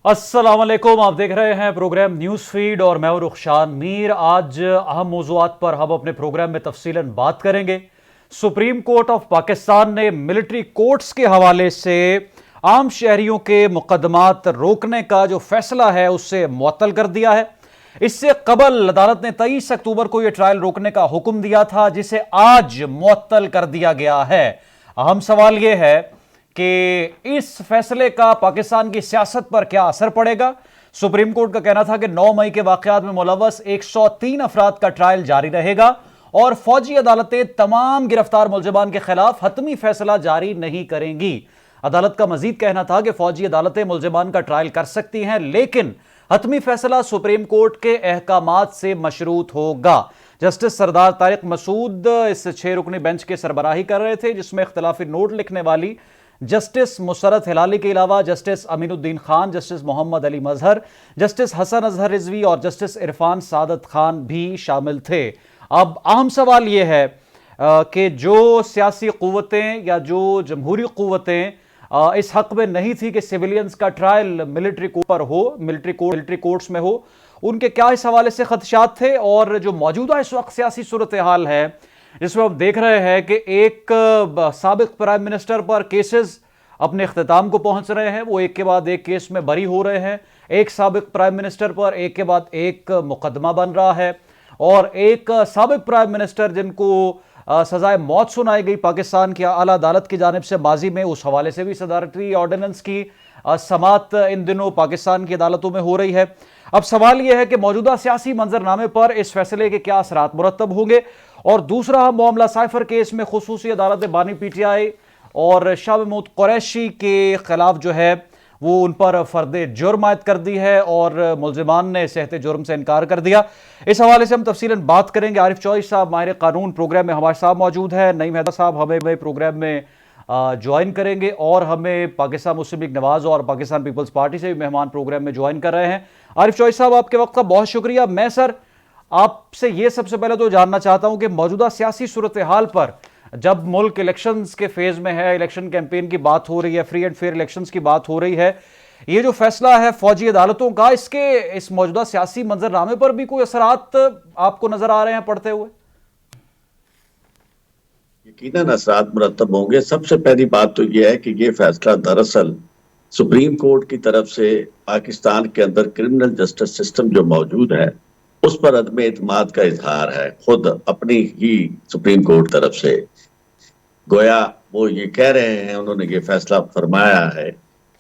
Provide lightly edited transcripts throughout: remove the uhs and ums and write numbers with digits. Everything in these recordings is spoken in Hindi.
अस्सलाम वालेकुम। आप देख रहे हैं प्रोग्राम न्यूज़ फीड और मैं हूं रुखशान मीर। आज अहम मौज़ूआत पर हम अपने प्रोग्राम में तफसीलन बात करेंगे। सुप्रीम कोर्ट ऑफ पाकिस्तान ने मिलिट्री कोर्ट्स के हवाले से आम शहरियों के मुकदमात रोकने का जो फैसला है उससे मुअत्तल कर दिया है। इससे कबल अदालत ने 23 अक्टूबर को यह ट्रायल रोकने का हुक्म दिया था, जिसे आज मुअत्तल कर दिया गया है। अहम सवाल यह है कि इस फैसले का पाकिस्तान की सियासत पर क्या असर पड़ेगा। सुप्रीम कोर्ट का कहना था कि 9 मई के वाकयात में मुलव्वस 103 अफराद का ट्रायल जारी रहेगा और फौजी अदालतें तमाम गिरफ्तार मुलजमान के खिलाफ हतमी फैसला जारी नहीं करेंगी। अदालत का मजीद कहना था कि फौजी अदालतें मुलजमान का ट्रायल कर सकती हैं, लेकिन हतमी फैसला सुप्रीम कोर्ट के अहकामात से मशरूत होगा। जस्टिस सरदार तारिक मसूद इस 6 रुकनी बेंच के सरबराही कर रहे थे, जिसमें इख्तिलाफी नोट लिखने वाली जस्टिस मुसरत हिलाली के अलावा जस्टिस अमीनुद्दीन खान, जस्टिस मोहम्मद अली मजहर, जस्टिस हसन अजहर रिजवी और जस्टिस इरफान सादत खान भी शामिल थे। अब अहम सवाल यह है कि जो सियासी क़ुव्वतें या जो जमहूरी क़ुव्वतें इस हक में नहीं थी कि सिविलियंस का ट्रायल मिलिट्री कोर्ट पर हो, मिलिट्री कोर्ट्स में हो, उनके क्या इस हवाले से खदशात थे। और जो मौजूदा इस वक्त सियासी सूरत हाल है, जिसमें हम देख रहे हैं कि एक साबिक प्राइम मिनिस्टर पर केसेस अपने इख्तिताम को पहुंच रहे हैं, वो एक के बाद एक केस में बरी हो रहे हैं। एक साबिक प्राइम मिनिस्टर पर एक के बाद एक मुकदमा बन रहा है और एक साबिक प्राइम मिनिस्टर जिनको सजाए मौत सुनाई गई पाकिस्तान की आला अदालत की जानिब से माजी में, उस हवाले से भी सदारती ऑर्डिनेंस की समात इन दिनों पाकिस्तान की अदालतों में हो रही है। अब सवाल यह है कि मौजूदा सियासी मंजरनामे पर इस फैसले के क्या असरात मुरतब होंगे। और दूसरा हम मामला साइफर केस में खुसूसी अदालत बानी पीटीआई और शाह महमूद कुरैशी के खिलाफ जो है वो उन पर फर्द जुर्म आयद कर दी है और मुलजिमान ने सेहत जुर्म से इनकार कर दिया। इस हवाले से हम तफसीलन बात करेंगे। आरिफ चौधरी साहब माहिर कानून प्रोग्राम में हमारे साथ मौजूद है। नईम हैदर साहब हमें प्रोग्राम में ज्वाइन करेंगे और हमें पाकिस्तान मुस्लिम लीग नवाज और पाकिस्तान पीपल्स पार्टी से भी मेहमान प्रोग्राम में ज्वाइन कर रहे हैं। आरिफ चौधरी साहब, आपके वक्त का बहुत शुक्रिया। मैं सर आपसे ये सबसे पहले तो जानना चाहता हूं कि मौजूदा सियासी सूरत हाल पर, जब मुल्क इलेक्शंस के फेज में है, इलेक्शन कैंपेन की बात हो रही है, फ्री एंड फेयर इलेक्शंस की बात हो रही है, ये जो फैसला है फौजी अदालतों का, इसके इस मौजूदा सियासी मंजरनामे पर भी कोई असरात आपको नजर आ रहे हैं पड़ते हुए? यकीनन असरात मुरतब होंगे। सबसे पहली बात तो यह है कि ये फैसला दरअसल सुप्रीम कोर्ट की तरफ से पाकिस्तान के अंदर क्रिमिनल जस्टिस सिस्टम जो मौजूद है उस पर अदम एतमाद का इजहार है, खुद अपनी ही सुप्रीम कोर्ट तरफ से। गोया वो ये कह रहे हैं, उन्होंने ये फैसला फरमाया है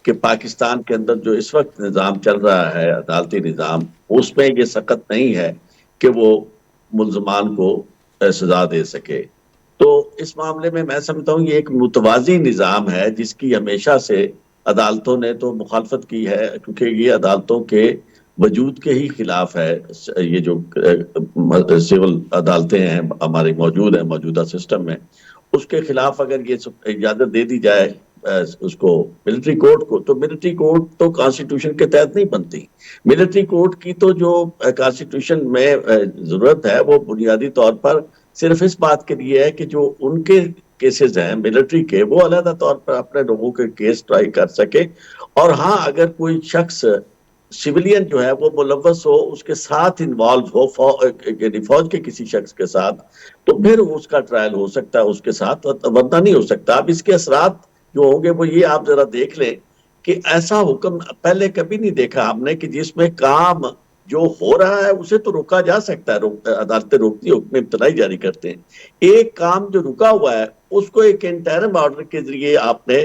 कि पाकिस्तान के अंदर जो इस वक्त निज़ाम चल रहा है, अदालती निज़ाम, उसमें ये सख्त नहीं है कि वो मुल्ज़मान को सजा दे सके। तो इस मामले में मैं समझता हूँ ये एक मुतवाज़ी निज़ाम है जिसकी हमेशा से अदालतों ने तो मुखालफत की है, क्योंकि ये अदालतों के वजूद के ही खिलाफ है। ये जो सिविल अदालतें हैं हमारी मौजूद है मौजूदा सिस्टम में, उसके खिलाफ अगर ये इजाजत दे दी जाए उसको मिलिट्री कोर्ट को, तो मिलिट्री कोर्ट तो कॉन्स्टिट्यूशन के तहत नहीं बनती। मिलिट्री कोर्ट की तो जो कॉन्स्टिट्यूशन में जरूरत है वो बुनियादी तौर पर सिर्फ इस बात के लिए है कि जो उनके केसेस हैं मिलिट्री के, वो अलग तौर पर अपने लोगों के केस ट्राई कर सके। और हाँ, अगर कोई शख्स सिविलियन जो है वो मुलव्वस हो, उसके साथ इन्वॉल्व हो, फौज के किसी शख्स के साथ, तो फिर उसका ट्रायल हो सकता है उसके साथ, वरना नहीं हो सकता। अब इसके असरात जो होंगे वो ये आप जरा देख लें कि ऐसा हुक्म पहले कभी नहीं देखा हमने कि जिसमें काम जो हो रहा है उसे तो रोका जा सकता है, अदालतें रोकती हुक्म इब्तदाई जारी करते हैं। एक काम जो रुका हुआ है उसको एक इंटरिम ऑर्डर के जरिए आपने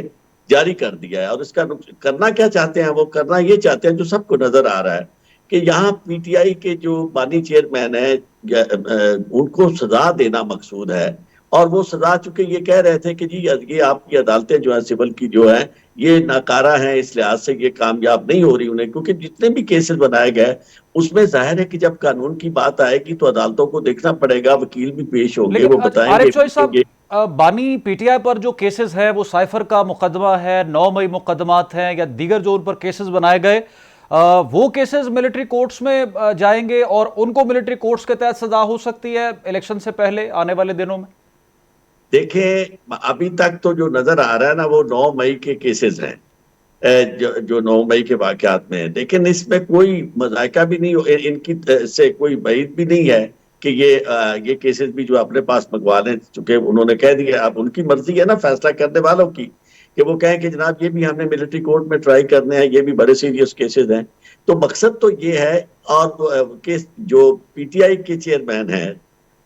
जारी कर दिया है, और इसका करना क्या चाहते हैं? वो करना ये चाहते हैं जो सबको नजर आ रहा है कि यहाँ पीटीआई के जो बानी चेयरमैन है उनको सजा देना मकसूद है। और वो सजा चुके ये कह रहे थे कि जी ये आपकी अदालतें जो है सिविल की जो है ये नाकारा हैं, इस लिहाज से ये कामयाब नहीं हो रही उन्हें, क्योंकि जितने भी केसेस बनाए गए उसमें जाहिर है कि जब कानून की बात आएगी तो अदालतों को देखना पड़ेगा, वकील भी पेश होंगे, वो बताएंगे। बानी पीटीआई पर जो केसेस है वो साइफर का मुकदमा है, 9 मई मुकदमात हैं या दीगर जो उन पर केसेस बनाए गए, वो केसेस मिलिट्री कोर्ट्स में जाएंगे और उनको मिलिट्री कोर्ट्स के तहत सजा हो सकती है इलेक्शन से पहले आने वाले दिनों में। देखें, अभी तक तो जो नजर आ रहा है ना वो 9 मई के केसेस हैं, जो 9 मई के वाकयात में है। लेकिन इसमें कोई मजायका भी नहीं इनकी से कोई बात भी नहीं है कि ये केसेस भी जो अपने पास मंगवा लें, चूंकि उन्होंने कह दिया, अब उनकी मर्जी है ना फैसला करने वालों की, कि वो कहें कि जनाब ये भी हमने मिलिट्री कोर्ट में ट्राई करने हैं, ये भी बड़े सीरियस केसेस हैं। तो मकसद तो ये है। और केस जो पीटीआई के चेयरमैन हैं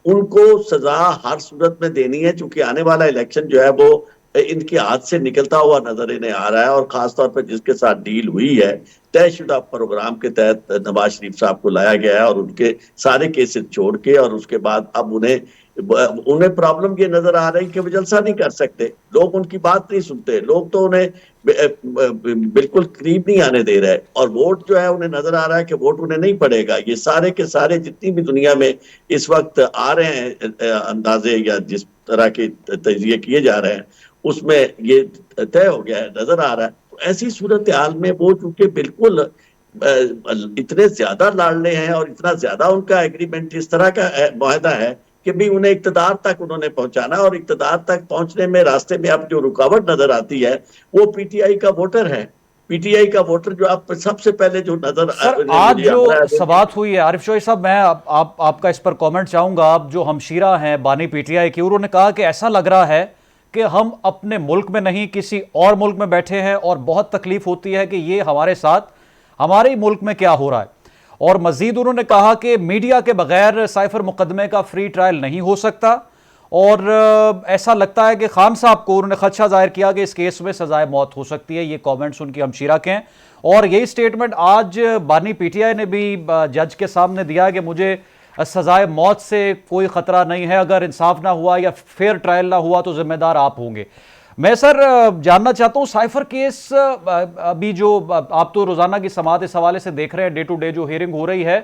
उनको सजा हर सूरत में देनी है, क्योंकि आने वाला इलेक्शन जो है वो इनके हाथ से निकलता हुआ नजर इन्हें आ रहा है। और खासतौर पर जिसके साथ डील हुई है, तयशुदा प्रोग्राम के तहत नवाज शरीफ साहब को लाया गया है और उनके सारे केसेस छोड़ के, और उसके बाद अब उन्हें प्रॉब्लम ये नजर आ रही कि वो जलसा नहीं कर सकते, लोग उनकी बात नहीं सुनते, लोग तो उन्हें बिल्कुल करीब नहीं आने दे रहे। और वोट जो है उन्हें नजर आ रहा है कि वोट उन्हें नहीं पड़ेगा। ये सारे के सारे जितनी भी दुनिया में इस वक्त आ रहे हैं अंदाजे या जिस तरह के तजिए किए जा रहे हैं, उसमें ये तय हो गया है, नजर आ रहा है। तो ऐसी सूरत हाल में वो चूंकि बिल्कुल इतने ज्यादा लाडले हैं और इतना ज्यादा उनका एग्रीमेंट इस तरह का मुआहदा है कि भी उन्हें इक्तदार तक उन्होंने पहुंचाना, और इक्तदार तक पहुंचने में रास्ते में अब जो रुकावट नजर आती है वो पीटीआई का वोटर है। पीटीआई का वोटर जो आप सबसे पहले जो नजर सर आज जो सवात हुई है, आरिफ शोई साहब, मैं आपका इस पर कमेंट चाहूंगा। आप जो हमशीरा हैं बानी पीटीआई की, उन्होंने कहा कि ऐसा लग रहा है कि हम अपने मुल्क में नहीं किसी और मुल्क में बैठे हैं और बहुत तकलीफ होती है कि ये हमारे साथ हमारे ही मुल्क में क्या हो रहा है। और मजीद उन्होंने कहा कि मीडिया के बगैर साइफर मुकदमे का फ्री ट्रायल नहीं हो सकता। और ऐसा लगता है कि खान साहब को उन्होंने खदशा जाहिर किया कि इस केस में सजाए मौत हो सकती है। ये कमेंट्स उनकी हमशीरा के हैं और यही स्टेटमेंट आज बानी पीटीआई ने भी जज के सामने दिया कि मुझे सजाए मौत से कोई खतरा नहीं है, अगर इंसाफ ना हुआ या फेयर ट्रायल ना हुआ तो जिम्मेदार आप होंगे। मैं सर जानना चाहता हूं साइफर केस अभी जो आप तो रोजाना की समाअत इस हवाले से देख रहे हैं, डे टू डे जो हियरिंग हो रही है,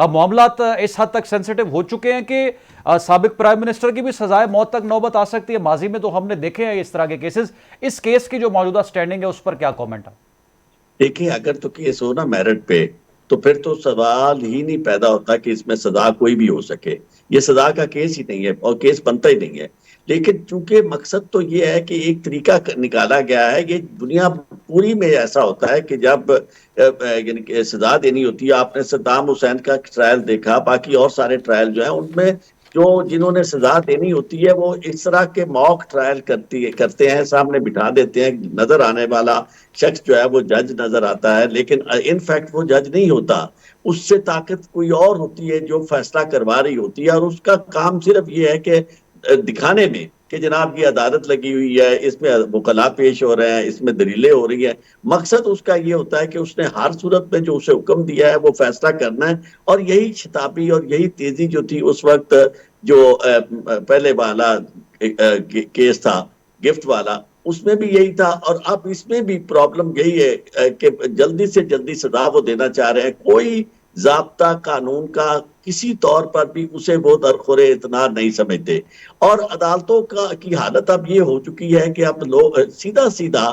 मामला इस हद तक सेंसिटिव हो चुके हैं कि साबिक प्राइम मिनिस्टर की भी सजाए मौत तक नौबत आ सकती है। माजी में तो हमने देखे हैं इस तरह के केसेस। इस केस की जो मौजूदा स्टैंडिंग है उस पर क्या कॉमेंट है? देखिए, अगर तो केस हो ना मेरिट पे, तो फिर तो सवाल ही नहीं पैदा होता कि इसमें सजा कोई भी हो सके। ये सजा का केस ही नहीं है और केस बनता ही नहीं है। लेकिन चूंकि मकसद तो ये है कि एक तरीका निकाला गया है, ये दुनिया पूरी में ऐसा होता है कि जब यानी सजा देनी होती है, आपने सद्दाम हुसैन का ट्रायल देखा, बाकी और सारे ट्रायल जो है उनमें जो जिन्होंने सजा देनी होती है वो इस तरह के मॉक ट्रायल करते हैं, सामने बिठा देते हैं, नजर आने वाला शख्स जो है वो जज नजर आता है, लेकिन इनफैक्ट वो जज नहीं होता। उससे ताकत कोई और होती है जो फैसला करवा रही होती है, और उसका काम सिर्फ ये है कि दिखाने में कि जनाब ये अदालत लगी हुई है, इसमें वकला पेश हो रहे हैं, इसमें दलीलें हो रही हैं। मकसद उसका ये होता है कि उसने हर सूरत में जो उसे हुक्म दिया है वो फैसला करना है। और यही शताबी और यही तेजी जो थी उस वक्त, जो पहले वाला केस था गिफ्ट वाला, उसमें भी यही था। और अब इसमें भी प्रॉब्लम यही है कि जल्दी से जल्दी सजा वो देना चाह रहे हैं। कोई जाब्ता कानून का किसी तौर पर भी उसे वो दरखोरे इतना नहीं समझते। और अदालतों की हालत अब ये हो चुकी है कि अब लोग सीधा सीधा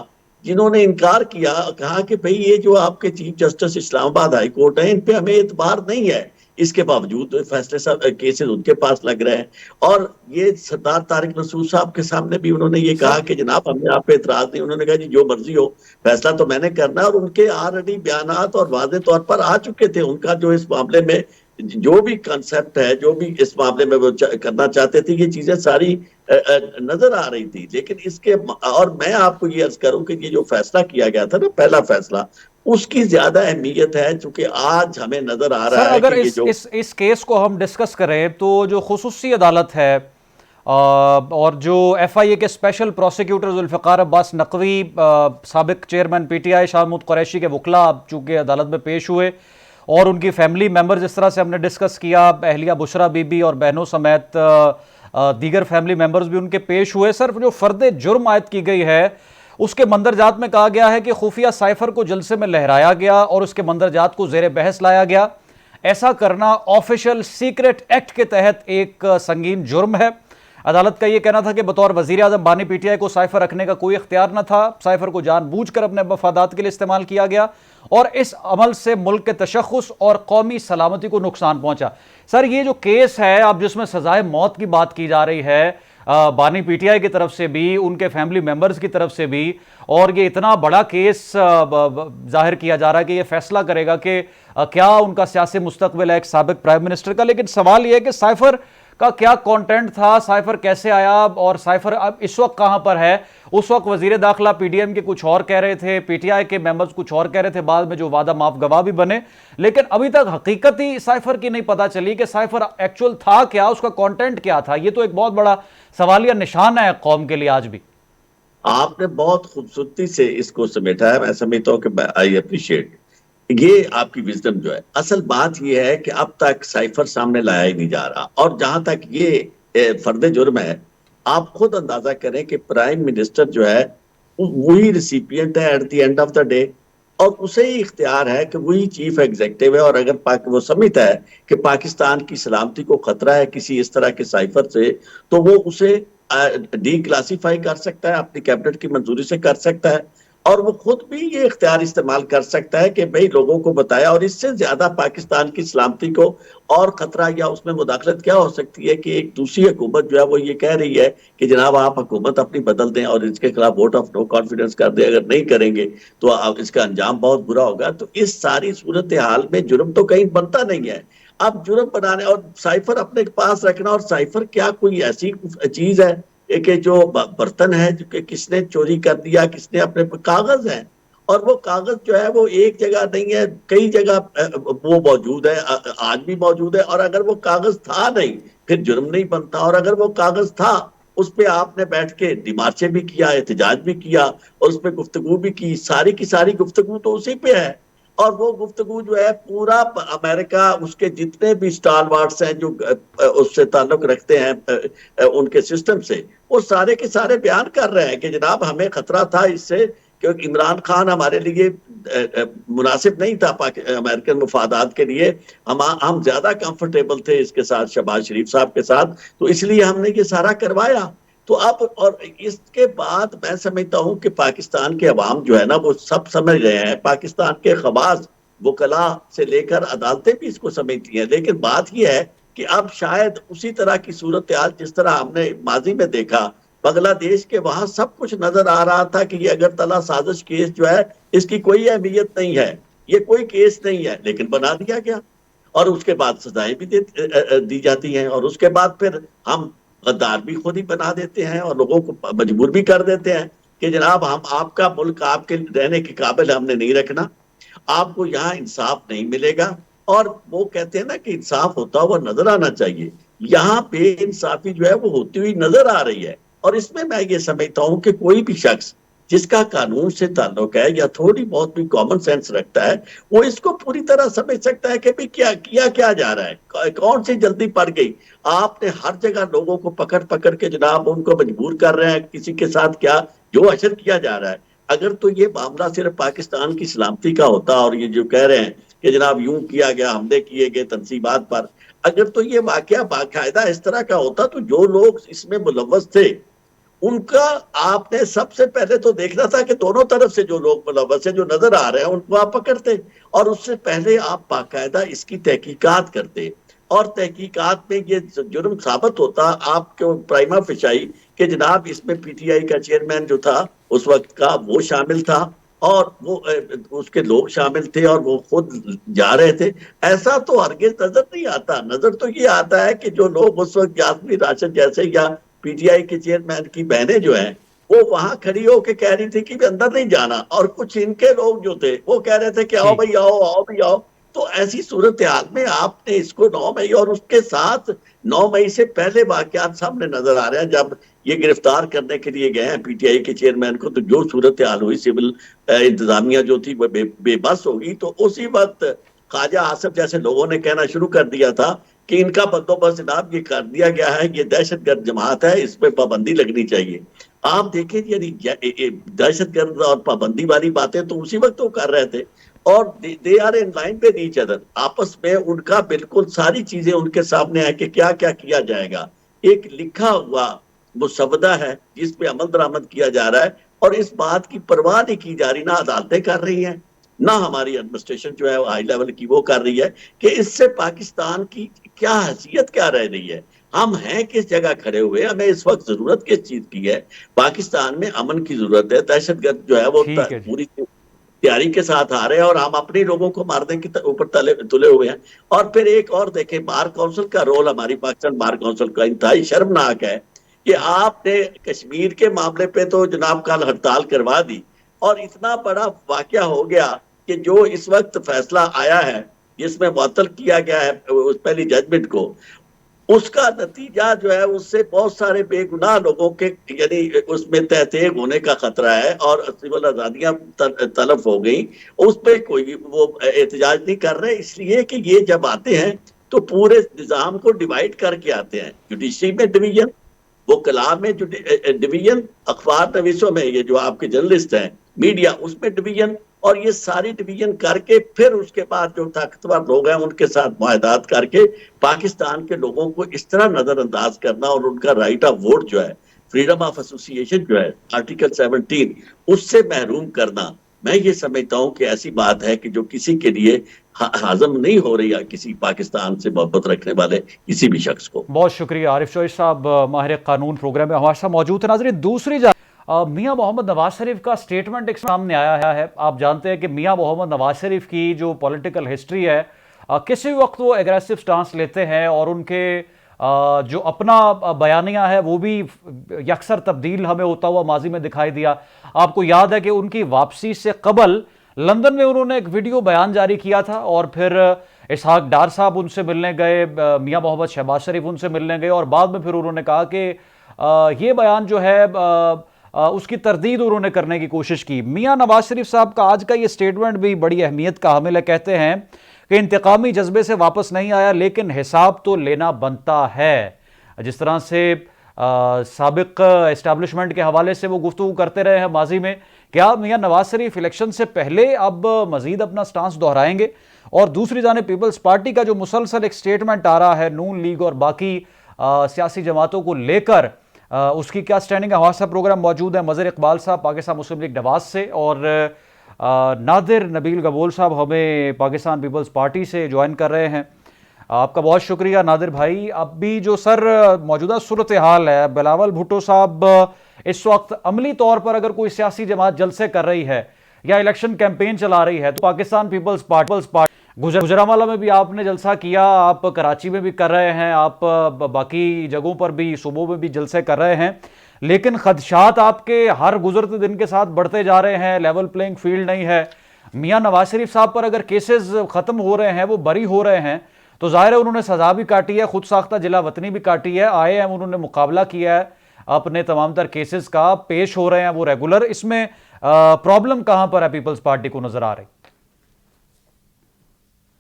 जिन्होंने इनकार किया, कहा कि भाई ये जो आपके chief justice Islamabad high court है, इन पे हमें एतबार नहीं है, इसके बावजूद फैसले सब केसेस उनके पास लग रहे हैं। और ये सरदार तारिक मसूद साहब के सामने भी उन्होंने ये कहा कि जनाब हमें आप पे एतराज नहीं। उन्होंने कहा जी जो मर्जी हो, फैसला तो मैंने करना है। और उनके ऑलरेडी बयानात और वाज़ेह तौर पर आ चुके थे। उनका जो इस मामले में जो भी कंसेप्ट है, जो भी इस मामले में वो करना चाहते थे, ये चीजें सारी नजर आ रही थी। लेकिन इसके और मैं आपको ये अर्ज करूं कि ये जो फैसला किया गया था ना, पहला फैसला, उसकी ज्यादा अहमियत है क्योंकि आज हमें नजर आ रहा है अगर कि इस केस को हम डिस्कस करें तो जो खुसूसी अदालत है और जो एफआईए के स्पेशल प्रोसिक्यूटर जुल्फ़िकार अब्बास नकवी, साबिक चेयरमैन पीटीआई शाह महमूद कुरैशी के वकला चूंकि अदालत में पेश हुए, और उनकी फैमिली मेंबर, जिस तरह से हमने डिस्कस किया, अहलिया बुशरा बीबी और बहनों समेत दीगर फैमिली मेंबर्स भी उनके पेश हुए। सर जो फर्द जुर्म आयद की गई है उसके मंदरजात में कहा गया है कि खुफिया साइफर को जलसे में लहराया गया और उसके मंदरजात को जेर बहस लाया गया। ऐसा करना ऑफिशियल सीक्रेट एक्ट के तहत एक संगीन जुर्म है। अदालत का यह कहना था कि बतौर वजीर आजम बानी पीटीआई को साइफर रखने का कोई इख्तियार न था। साइफर को जानबूझकर अपने मफादात के लिए इस्तेमाल किया गया और इस अमल से मुल्क के तशख़्ख़ुस और कौमी सलामती को नुकसान पहुंचा। सर ये जो केस है अब जिसमें सजाए मौत की बात की जा रही है, बानी पीटीआई की तरफ से भी, उनके फैमिली मेंबर्स की तरफ से भी, और ये इतना बड़ा केस जाहिर किया जा रहा है कि ये फैसला करेगा कि क्या उनका सियासी मुस्तकबिल है एक साबिक प्राइम मिनिस्टर का। लेकिन सवाल ये है कि साइफर का क्या कंटेंट था, साइफर कैसे आया, और साइफर अब इस वक्त कहां पर है। उस वक्त वजीर दाखिला पीडीएम के कुछ और कह रहे थे, पीटीआई के मेंबर्स कुछ और कह रहे थे, बाद में जो वादा माफ गवाह भी बने। लेकिन अभी तक हकीकत ही साइफर की नहीं पता चली कि साइफर एक्चुअल था क्या, उसका कंटेंट क्या था। ये तो एक बहुत बड़ा सवालिया निशान है कौम के लिए आज भी। आपने बहुत खूबसूरती से इसको समेटा है। मैं समझता हूँ कि आई अप्रिशिएट ये आपकी विजडम जो है। असल बात ये है कि अब तक साइफर सामने लाया ही नहीं जा रहा, और जहां तक ये फर्द जुर्म है, आप खुद अंदाजा करें कि प्राइम मिनिस्टर जो है वही रिसिपिएंट है at the end of the day, और उसे ही इख्तियार है कि वही चीफ एग्जीक्यूटिव है। और अगर वो समझता है कि पाकिस्तान की सलामती को खतरा है किसी इस तरह के साइफर से, तो वो उसे डी क्लासीफाई कर सकता है, अपनी कैबिनेट की मंजूरी से कर सकता है, और वो खुद भी ये इख्तियार इस्तेमाल कर सकता है कि भाई लोगों को बताया। और इससे ज्यादा पाकिस्तान की सलामती को और खतरा या उसमें मुदाखलत क्या हो सकती है कि एक दूसरी हुकूमत जो है वो ये कह रही है कि जनाब आप हुकूमत अपनी बदल दें और इसके खिलाफ वोट ऑफ नो कॉन्फिडेंस कर दें। अगर नहीं करेंगे तो इसका अंजाम बहुत बुरा होगा। तो इस सारी सूरत हाल में जुर्म तो कहीं बनता नहीं है। अब जुर्म बनाने और साइफर अपने पास रखना, और साइफर क्या कोई ऐसी चीज है कि जो बर्तन है जो कि किसने चोरी कर दिया, किसने अपने कागज है, और वो कागज जो है वो एक जगह नहीं है, कई जगह वो मौजूद है, आज भी मौजूद है। और अगर वो कागज था नहीं फिर जुर्म नहीं बनता, और अगर वो कागज था उस पे आपने बैठ के डिमार्चे भी किया, एहतजाज भी किया, और उस पर गुफ्तगू भी की, सारी की सारी गुफ्तगू तो उसी पे है। और वो गुफ्तगू जो है पूरा अमेरिका, उसके जितने भी स्टालवार्ट्स हैं जो उससे ताल्लुक रखते हैं उनके सिस्टम से, वो सारे के सारे बयान कर रहे हैं कि जनाब हमें खतरा था इससे, क्योंकि इमरान खान हमारे लिए मुनासिब नहीं था अमेरिकन मुफादात के लिए। हम ज्यादा कंफर्टेबल थे इसके साथ, शहबाज शरीफ साहब के साथ, तो इसलिए हमने ये सारा करवाया। तो अब और इसके बाद मैं समझता हूं कि पाकिस्तान के अवाम जो है ना वो सब समझ रहे हैं, पाकिस्तान के खबास वकला से लेकर अदालतें भी इसको समझती हैं। लेकिन बात यह है कि अब शायद उसी तरह की सूरत हाल जिस तरह हमने माजी में देखा बांग्लादेश के, वहां सब कुछ नजर आ रहा था कि ये अगरतला साजिश केस जो है इसकी कोई अहमियत नहीं है, ये कोई केस नहीं है, लेकिन बना दिया गया। और उसके बाद सजाएं भी दी जाती हैं, और उसके बाद फिर हम गद्दार भी खुद ही बना देते हैं और लोगों को मजबूर भी कर देते हैं कि जनाब हम आपका मुल्क आपके रहने के काबिल हमने नहीं रखना, आपको यहाँ इंसाफ नहीं मिलेगा। और वो कहते हैं ना कि इंसाफ होता हुआ नजर आना चाहिए, यहाँ पे इंसाफी जो है वो होती हुई नजर आ रही है। और इसमें मैं ये समझता हूँ कि कोई भी शख्स जिसका कानून से ताल्लुक है या थोड़ी बहुत भी कॉमन सेंस रखता है, वो इसको पूरी तरह समझ सकता है कि भाई क्या किया क्या जा रहा है, कौन सी जल्दी पड़ गई। आपने हर जगह लोगों को पकड़ पकड़ के जनाब उनको मजबूर कर रहे हैं, किसी के साथ क्या जो अशर किया जा रहा है। अगर तो ये मामला सिर्फ पाकिस्तान की सलामती का होता, और ये जो कह रहे हैं कि जनाब यूं किया गया, हमले किए गए तंसीबात पर, अगर तो ये वाकया बाकायदा इस तरह का होता तो जो लोग इसमें मुलव्वस थे उनका आपने सबसे पहले तो देखना था कि दोनों तरफ से जो लोग मुलव्वस है जो नजर आ रहे हैं उनको आप पकड़ते, और उससे पहले आप बाकायदा इसकी तहकीकात करते, और तहकीकात में ये जुर्म साबित होता आपके प्राइमा फिशाई कि जनाब इसमें पीटीआई का चेयरमैन जो था उस वक्त का वो शामिल था, और वो उसके लोग शामिल थे, और वो खुद जा रहे थे। ऐसा तो हरगिज नजर नहीं आता। नजर तो ये आता है कि जो लोग उस वक्त यास्मीन राशिद जैसे या पीटीआई के चेयरमैन की बहनें जो हैं वो वहां खड़ी होकर कह रही थी कि अंदर नहीं जाना, और कुछ इनके लोग जो थे वो कह रहे थे कि आओ भाई आओ, आओ भाई आओ। तो ऐसी सूरत हाल में आपने इसको 9 मई और उसके साथ 9 मई से पहले वाकयात सामने नजर आ रहे हैं। जब ये गिरफ्तार करने के लिए गए हैं पीटीआई के चेयरमैन को, तो जो सूरत हाल हुई, सिविल इंतजामिया जो थी वो बेबस होगी। तो उसी वक्त ख्वाजा आसिफ जैसे लोगों ने कहना शुरू कर दिया था कि इनका बंदोबस्त जनाब ये कर दिया गया है, ये दहशतगर्द जमात है, इस पर पाबंदी लगनी चाहिए। आप देखें यानी दहशतगर्द और पाबंदी वाली बातें तो उसी वक्त वो कर रहे थे, और दे आर इन लाइन पे ईच अदर। आपस में उनका बिल्कुल सारी चीजें उनके सामने है कि क्या क्या किया जाएगा। एक लिखा हुआ मुसवदा है जिस पे अमल दरामद किया जा रहा है, और इस बात की परवाह नहीं की जा रही, ना अदालतें कर रही हैं ना हमारी एडमिनिस्ट्रेशन जो है हाई लेवल की वो कर रही है कि इससे पाकिस्तान की क्या हैसियत क्या रह रही है। हम हैं किस जगह खड़े हुए, हमें इस वक्त जरूरत किस चीज की है। पाकिस्तान में अमन की जरूरत है, दहशतगर्द जो है वो ठीक है जी। पूरी तैयारी के साथ आ रहे हैं और हम अपने लोगों को मारने के ऊपर तले तुले हुए हैं। और फिर एक और देखें, बार काउंसिल का रोल, हमारी पाकिस्तान बार काउंसिल का इंतहाई शर्मनाक है कि आपने कश्मीर के मामले पे तो जनाब कल हड़ताल करवा दी, और इतना बड़ा वाकया हो गया कि जो इस वक्त फैसला आया है जिसमें मुअत्तल किया गया है उस पहली जजमेंट को, उसका नतीजा जो है उससे बहुत सारे बेगुनाह लोगों के यानी उसमें तहतेग होने का खतरा है और सिविल आजादियां तलफ हो गई। उस पर कोई वो एहतजाज नहीं कर रहे, इसलिए कि ये जब आते हैं तो पूरे निजाम को डिवाइड करके आते हैं। जुडिशरी में डिवीजन, वो कलाम में डिवीजन, अखबार नवीसों में ये जो आपके जर्नलिस्ट हैं, मीडिया, उसमें डिवीजन, और ये सारी डिवीजन करके फिर उसके बाद जो ताकतवर लोग हैं उनके साथ मुआहदात करके पाकिस्तान के लोगों को इस तरह नजरअंदाज करना और उनका राइट ऑफ वोट जो है, फ्रीडम ऑफ एसोसिएशन जो है आर्टिकल 17, उससे महरूम करना, मैं ये समझता हूं कि ऐसी बात है कि जो किसी के लिए हाजम नहीं हो रही है, किसी पाकिस्तान से मोहब्बत रखने वाले किसी भी शख्स को। बहुत शुक्रिया आरिफ चौधरी साहब, माहिर कानून प्रोग्राम में हमारे साथ मौजूद है। नाज़रीन, दूसरी मियां मोहम्मद नवाज शरीफ का स्टेटमेंट एक सामने आया है। आप जानते हैं कि मियां मोहम्मद नवाज शरीफ की जो पॉलिटिकल हिस्ट्री है, किसी भी वक्त वो एग्रेसिव स्टांस लेते हैं और उनके जो अपना बयानिया है वो भी यकसर तब्दील हमें होता हुआ माजी में दिखाई दिया। आपको याद है कि उनकी वापसी से कबल लंदन में उन्होंने एक वीडियो बयान जारी किया था और फिर इसहाक डार साहब उनसे मिलने गए, मियां मोहम्मद शहबाज शरीफ उनसे मिलने गए और बाद में फिर उन्होंने कहा कि ये बयान जो है उसकी तरदीद उन्होंने करने की कोशिश की। मियां नवाज शरीफ साहब का आज का ये स्टेटमेंट भी बड़ी अहमियत का हामिल है। कहते हैं कि इंतकामी जज्बे से वापस नहीं आया लेकिन हिसाब तो लेना बनता है। जिस तरह से साबिक एस्टैब्लिशमेंट के हवाले से वो गुफ्तगू करते रहे हैं माजी में, क्या मियां नवाज शरीफ इलेक्शन से पहले अब मजीद अपना स्टांस दोहराएंगे? और दूसरी जाने पीपल्स पार्टी का जो मुसलसल एक स्टेटमेंट आ रहा है नून लीग और बाकी सियासी जमातों को लेकर, उसकी क्या स्टैंडिंग है? हमारे साथ प्रोग्राम मौजूद है मज़हर इकबाल साहब पाकिस्तान मुस्लिम लीग नवाज से, और नादिर नबील गबोल साहब हमें पाकिस्तान पीपल्स पार्टी से ज्वाइन कर रहे हैं। आपका बहुत शुक्रिया नादिर भाई। अब भी जो सर मौजूदा सूरत हाल है, बिलावल भुट्टो साहब इस वक्त अमली तौर पर अगर कोई सियासी जमात जलसे कर रही है या इलेक्शन कैंपेन चला रही है तो पाकिस्तान पीपल्स पार्टी गुजरांवाला में भी आपने जलसा किया, आप कराची में भी कर रहे हैं, आप बाकी जगहों पर भी सूबों में भी जलसे कर रहे हैं, लेकिन खदशात आपके हर गुजरते दिन के साथ बढ़ते जा रहे हैं। लेवल प्लेइंग फील्ड नहीं है। मियां नवाज शरीफ साहब पर अगर केसेस खत्म हो रहे हैं, वो बरी हो रहे हैं, तो जाहिर है उन्होंने सजा भी काटी है, खुद साख्ता जिला वतनी भी काटी है, आए हैं उन्होंने मुकाबला किया है अपने तमाम तर केसेस का, पेश हो रहे हैं वो रेगुलर। इसमें प्रॉब्लम कहां पर है पीपल्स पार्टी को नजर आ रही?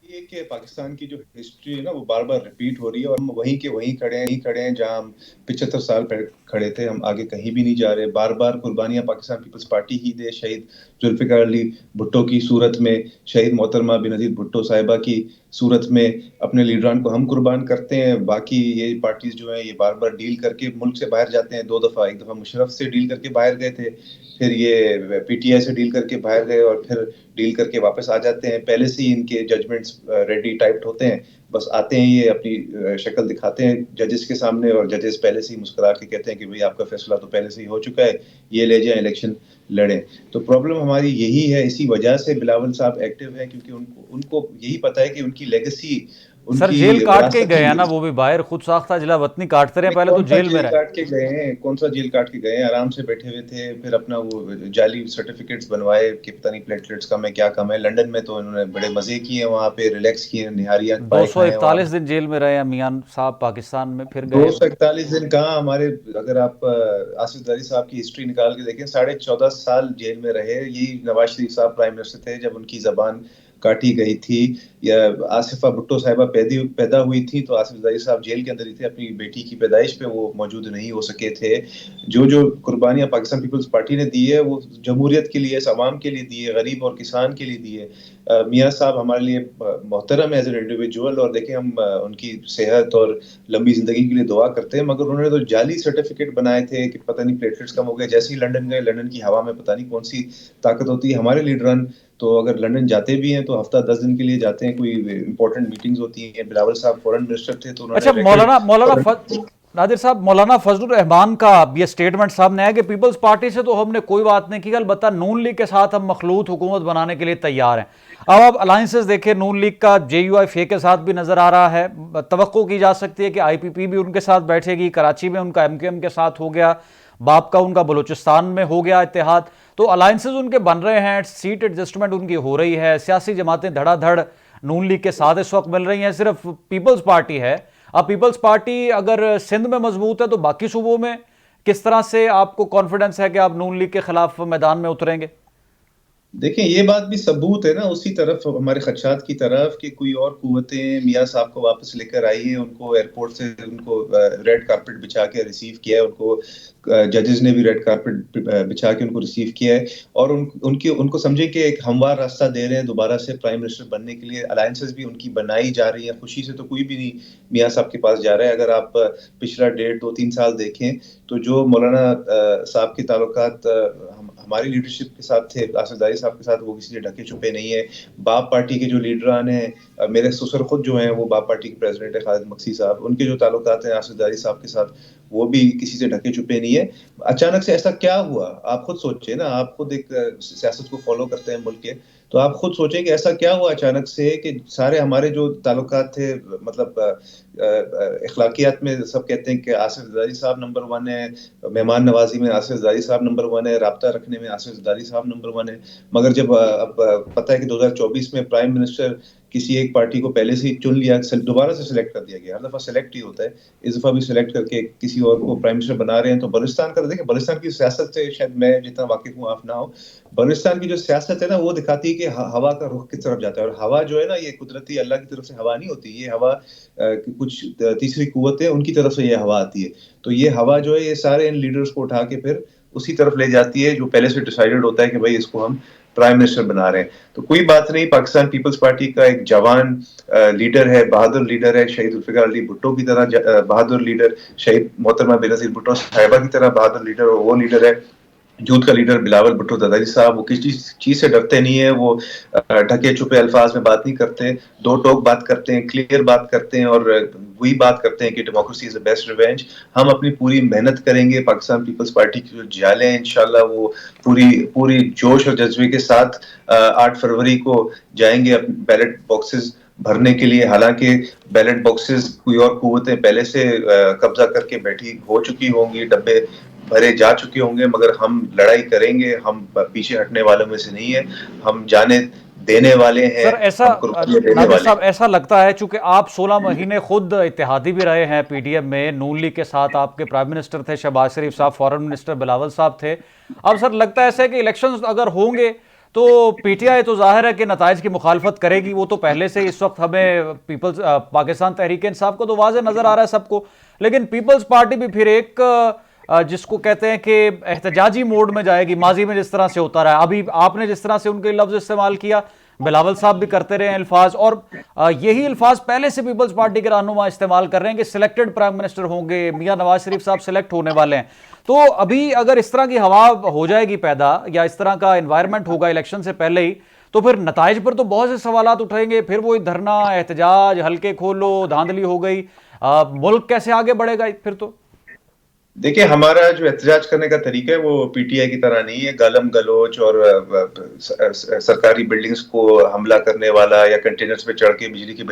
ये कि पाकिस्तान की जो हिस्ट्री है ना वो बार बार रिपीट हो रही है और हम वहीं के वहीं खड़े हैं जहां हम 75 साल पहले खड़े थे। हम आगे कहीं भी नहीं जा रहे। बार बार कुर्बानियां पाकिस्तान पीपल्स पार्टी ही दे, शहीद जुल्फिकार अली भुट्टो की सूरत में, शहीद मोहतरमा बेनजीर भुट्टो साहिबा की सूरत में अपने लीडरान को हम कुर्बान करते हैं। बाकी ये पार्टीज जो हैं ये बार बार डील करके मुल्क से बाहर जाते हैं। 2 दफा, एक दफा मुशर्रफ से डील करके बाहर गए थे, फिर ये पीटीआई से डील करके बाहर गए और फिर डील करके वापस आ जाते हैं। पहले से ही इनके जजमेंट्स रेडी टाइप्ड होते हैं, बस आते हैं ये अपनी शक्ल दिखाते हैं जजेस के सामने और जजेस पहले से ही मुस्कुरा के कहते हैं कि भाई आपका फैसला तो पहले से ही हो चुका है, ये ले जाएं इलेक्शन लड़ें। तो प्रॉब्लम हमारी यही है। इसी वजह से बिलावल साहब एक्टिव है क्योंकि उनको यही पता है कि उनकी लेगेसी, सर उनकी जेल काट के विरासत गए हैं ना ही। वो भी बाहर, खुद साख्ता जिला वतनी काटते रहे, पहले तो कौन सा जेल में जेल रहे। काट के गए हैं? कौन सा जेल काट के गए हैं? आराम से बैठे हुए थे, फिर अपना वो जाली सर्टिफिकेट्स बनवाए कि पता नहीं प्लेटलेट्स कम है क्या कम है। लंदन में तो इन्होंने बड़े मजे किए, वहां पे रिलैक्स किए, निहारियां पाए खाए वहां। 241 दिन जेल में रहे हैं मियां साहब, पाकिस्तान में फिर गए। 241 दिन कहाँ हमारे, अगर आप आसिफ जरदारी साहब की हिस्ट्री निकाल के देखें, 14.5 साल जेल में रहे। यही नवाज शरीफ साहब प्राइम मिनिस्टर थे जब उनकी जबान काटी गई थी, या आसिफा भुट्टो साहिबा पैदा हुई थी तो आसिफ जरदारी साहब जेल के अंदर ही थे। अपनी बेटी की पैदाइश पे वो मौजूद नहीं हो सके थे। जो कुर्बानियां पाकिस्तान पीपल्स पार्टी ने दी है वो जमहूरियत के लिए, अवाम के लिए दी है, गरीब और किसान के लिए दी है। मियां साहब हमारे लिए मोहतरम है एज एन इंडिविजुअल, और देखें हम उनकी सेहत और लंबी जिंदगी के लिए दुआ करते हैं, मगर उन्होंने तो जाली सर्टिफिकेट बनाए थे कि पता नहीं प्लेटलेट्स कम हो गए। जैसे ही लंदन गए, लंदन की हवा में पता नहीं कौन सी ताकत होती है। हमारे लीडरान तो अगर लंदन जाते भी हैं तो हफ्ता 10 दिन के लिए जाते हैं, कोई इंपॉर्टेंट मीटिंग्स होती हैं। बिलावल साहब फॉरेन मिनिस्टर थे तो अच्छा, उन्होंने रेकॉर्ड नादिर साहब, मौलाना फजलुर रहमान का ये स्टेटमेंट सामने आया कि पीपल्स पार्टी से तो हमने कोई बात नहीं की, अलबत्ता नून लीग के साथ हम मखलूत हुकूमत बनाने के लिए तैयार हैं। अब आप अलायंसेस देखें, नून लीग का JUIF के साथ भी नजर आ रहा है, तवक्को की जा सकती है कि IPP भी उनके साथ बैठेगी, कराची में उनका MKM के साथ हो गया, बाप का उनका बलूचिस्तान में हो गया इत्तेहाद, तो अलायंसेस उनके बन रहे हैं, सीट एडजस्टमेंट उनकी हो रही है, सियासी जमातें धड़ाधड़ नून लीग के साथ इस वक्त मिल रही हैं, सिर्फ पीपल्स पार्टी है। अब पीपल्स पार्टी अगर सिंध में मजबूत है तो बाकी सूबों में किस तरह से आपको कॉन्फिडेंस है कि आप नून लीग के खिलाफ मैदान में उतरेंगे? देखिए, ये बात भी सबूत है ना उसी तरफ, हमारे खदशात की तरफ, कि कोई और कुव्वतें मियाँ साहब को वापस लेकर आई हैं, उनको एयरपोर्ट से उनको रेड कारपेट बिछा के रिसीव किया है, उनको जजेस ने भी रेड कारपेट बिछा के उनको रिसीव किया है, और उनको समझे कि एक हमवार रास्ता दे रहे हैं दोबारा से प्राइम मिनिस्टर बनने के लिए। अलायंसेस भी उनकी बनाई जा रही है, खुशी से तो कोई भी नहीं मियाँ साहब के पास जा रहा है। अगर आप पिछला 1.5-2-3 साल देखें तो जो मौलाना साहब के ताल्लुकात हमारी लीडरशिप के साथ थे, आसिफ ज़रदारी साहब के साथ, वो किसी से ढके छुपे नहीं है। बाप पार्टी के जो लीडरान हैं, मेरे ससुर खुद जो हैं वो बाप पार्टी के प्रेसिडेंट है, खालिद मक्सी साहब, उनके जो ताल्लुकात हैं आसिफ ज़रदारी साहब के साथ, वो भी किसी से ढके छुपे नहीं है। अचानक से ऐसा क्या हुआ? आप खुद सोचिए ना, आप खुद एक सियासत को फॉलो करते हैं मुल्क के, तो आप खुद सोचें कि ऐसा क्या हुआ अचानक से कि सारे हमारे जो ताल्लुकात थे, मतलब इखलाकियात में सब कहते हैं कि आसिफ ज़रदारी साहब नंबर 1 है, मेहमान नवाजी में आसिफ ज़रदारी साहब नंबर 1 है, राब्ता रखने में आसिफ ज़रदारी साहब नंबर 1 है। मगर जब अब पता है कि 2024 में प्राइम मिनिस्टर किसी एक पार्टी को पहले से ही चुन लिया, दोबारा से सिलेक्ट कर दिया गया, हर दफा सिलेक्ट ही होता है, इस दफा भी सिलेक्ट करके किसी और को प्राइम मिनिस्टर बना रहे हैं। तो बलूचिस्तान का देखिए, बलूचिस्तान की सियासत से शायद मैं जितना वाकिफ हूँ आप ना हो, बलूचिस्तान की जो सियासत है ना, वो दिखाती है कि हवा का रुख किस तरफ जाता है। और हवा जो है ना, ये कुदरती अल्लाह की तरफ से हवा नहीं होती, ये हवा कुछ तीसरी कुव्वत है, उनकी तरफ से ये हवा आती है। तो ये हवा जो है, ये सारे इन लीडर्स को उठा के फिर उसी तरफ ले जाती है जो पहले से डिसाइडेड होता है कि भाई इसको हम प्राइम मिनिस्टर बना रहे हैं। तो कोई बात नहीं, पाकिस्तान पीपल्स पार्टी का एक जवान लीडर है, बहादुर लीडर है, शहीद जुल्फिकार अली भुट्टो की तरह बहादुर लीडर, शहीद मोहतरमा बेनजीर भुट्टो साहिबा की तरह बहादुर लीडर, और वो लीडर है यूथ का लीडर बिलावल भुट्टो ज़रदारी साहब। वो किसी चीज से डरते नहीं है, वो ढके छुपे अल्फाज में बात नहीं करते, दो टोक बात करते हैं, क्लियर बात करते हैं, और वही बात करते हैं कि democracy is the best revenge. हम अपनी पूरी मेहनत करेंगे, पाकिस्तान पीपल्स पार्टी की जो जाले हैं इंशाल्लाह वो पूरी जोश और जज्बे के साथ 8 फरवरी को जाएंगे बैलेट बॉक्सेस भरने के लिए। हालांकि बैलेट बॉक्सेस कोई और कुव्वतें पहले से कब्जा करके बैठी हो चुकी होंगी, डब्बे भरे जा चुके होंगे, मगर हम लड़ाई करेंगे, हम पीछे हटने वालों में से नहीं है, हम जाने देने वाले हैं। सर, ऐसा नादिर साहब, ऐसा लगता है चूंकि आप 16 महीने खुद इत्तेहादी भी रहे हैं PDM में, नून लीग के साथ आपके प्राइम मिनिस्टर थे शहबाज शरीफ साहब, फॉरेन मिनिस्टर बिलावल साहब थे। अब सर लगता है ऐसा है कि इलेक्शंस अगर होंगे तो PTI तो जाहिर है कि नताइज की मुखालफत करेगी, वो तो पहले से इस वक्त हमें पीपल्स पाकिस्तान तहरीक इंसाफ को तो वाज़ेह नजर आ रहा है सबको, लेकिन पीपल्स पार्टी भी फिर एक जिसको कहते हैं कि एहतजाजी मोड में जाएगी, माजी में जिस तरह से होता रहा। अभी आपने जिस तरह से उनके लफ्ज इस्तेमाल किया, बिलावल साहब भी करते रहे अल्फाज, और यही अल्फाज पहले से पीपल्स पार्टी के रहनुमा इस्तेमाल कर रहे हैं कि सिलेक्टेड प्राइम मिनिस्टर होंगे, मियां नवाज शरीफ साहब सिलेक्ट होने वाले हैं। तो अभी अगर इस तरह की हवा हो जाएगी पैदा, या इस तरह का एनवायरनमेंट होगा इलेक्शन से पहले ही, तो फिर नताइज पर तो बहुत से सवालात उठेंगे, फिर वही धरना, एहतजाज, हल्के खोलो, धांधली हो गई, मुल्क कैसे आगे बढ़ेगा फिर? तो देखिए, हमारा जो एहतजाज करने का तरीका है वो PTI की तरह नहीं है, गालम गलोच और सरकारी बिल्डिंग्स को हमला करने वाला या कंटेनर्स पे चढ़ के बिजली के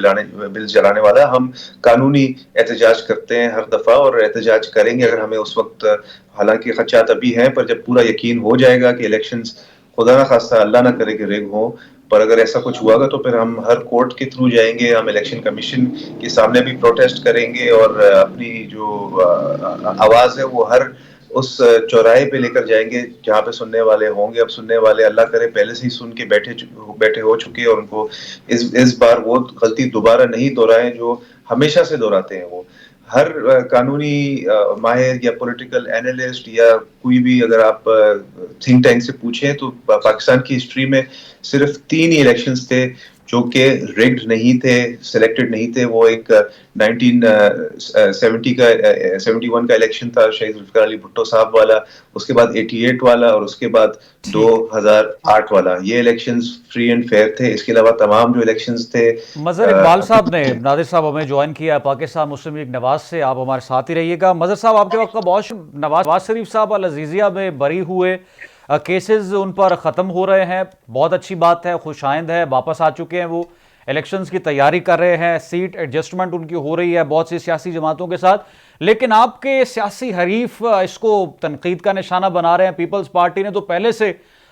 बिल जलाने वाला। हम कानूनी एहतजाज करते हैं हर दफा, और एहतजाज करेंगे अगर हमें उस वक्त, हालांकि खदशात अभी हैं, पर जब पूरा यकीन हो जाएगा कि इलेक्शंस खुदा ना खास्ता अल्लाह ना करे कि रिग हो, पर अगर ऐसा कुछ हुआ तो फिर हम हर कोर्ट के थ्रू जाएंगे, हम इलेक्शन कमीशन के सामने भी प्रोटेस्ट करेंगे, और अपनी जो आवाज है वो हर उस चौराहे पे लेकर जाएंगे जहाँ पे सुनने वाले होंगे। अब सुनने वाले अल्लाह करे पहले से ही सुन के बैठे हो चुके, और उनको इस बार वो गलती दोबारा नहीं दोहराएं जो हमेशा से दोहराते हैं। वो हर कानूनी माहिर या पॉलिटिकल एनालिस्ट या कोई भी अगर आप थिंक टैंक से पूछें तो पाकिस्तान की हिस्ट्री में सिर्फ 3 ही इलेक्शंस थे जो कि रिग्ड नहीं थे, सिलेक्टेड नहीं थे। वो एक 1970 का 71 का इलेक्शन था शहीद जुल्फिकार अली भुट्टो साहब वाला, उसके बाद 88 वाला और उसके बाद 2008 वाला। ये इलेक्शंस फ्री एंड फेयर थे। इसके अलावा तमाम जो इलेक्शंस थे मजहर इकबाल साहब ने, नादिर साहब हमें ज्वाइन किया है पाकिस्तान मुस्लिम लीग नवाज से। आप हमारे साथ ही रहिएगा। मजहर साहब, आपके वक्त का बहुत नवाज शरीफ साहब अल अजीजिया में बरी हुए, केसेस उन पर ख़त्म हो रहे हैं, बहुत अच्छी बात है, खुशाइंद है, वापस आ चुके हैं, वो इलेक्शंस की तैयारी कर रहे हैं, सीट एडजस्टमेंट उनकी हो रही है बहुत सी सियासी जमातों के साथ। लेकिन आपके सियासी हरीफ इसको तनकीद का निशाना बना रहे हैं। पीपल्स पार्टी ने तो पहले से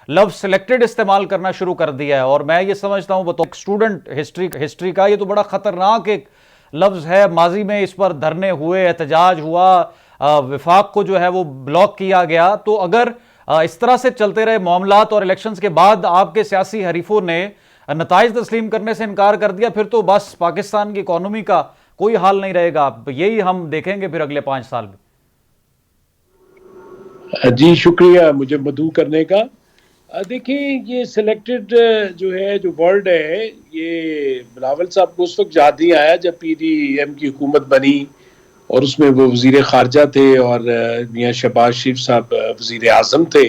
लव सिलेक्टेड इस्तेमाल करना शुरू कर दिया है, और मैं ये समझता हूं बतौर स्टूडेंट हिस्ट्री का ये तो बड़ा खतरनाक एक लफ्ज़ है। माजी में इस पर धरने हुए, एहतजाज हुआ, विफाक को जो है वो ब्लॉक किया गया। तो अगर इस तरह से चलते रहे मामलात और इलेक्शंस के बाद आपके सियासी हरीफों ने नताइज तस्लीम करने से इनकार कर दिया, फिर तो बस पाकिस्तान की इकॉनमी का कोई हाल नहीं रहेगा। यही हम देखेंगे फिर अगले 5 साल में। जी शुक्रिया मुझे मदऊ करने का। देखिए, ये सिलेक्टेड जो है, जो वर्ड है, ये बिलावल साहब को उस वक्त याद नहीं आया जब PDM की हुकूमत बनी और उसमें वो वजीर खारजा थे और मियाँ शहबाज शरीफ साहब वजीर आज़म थे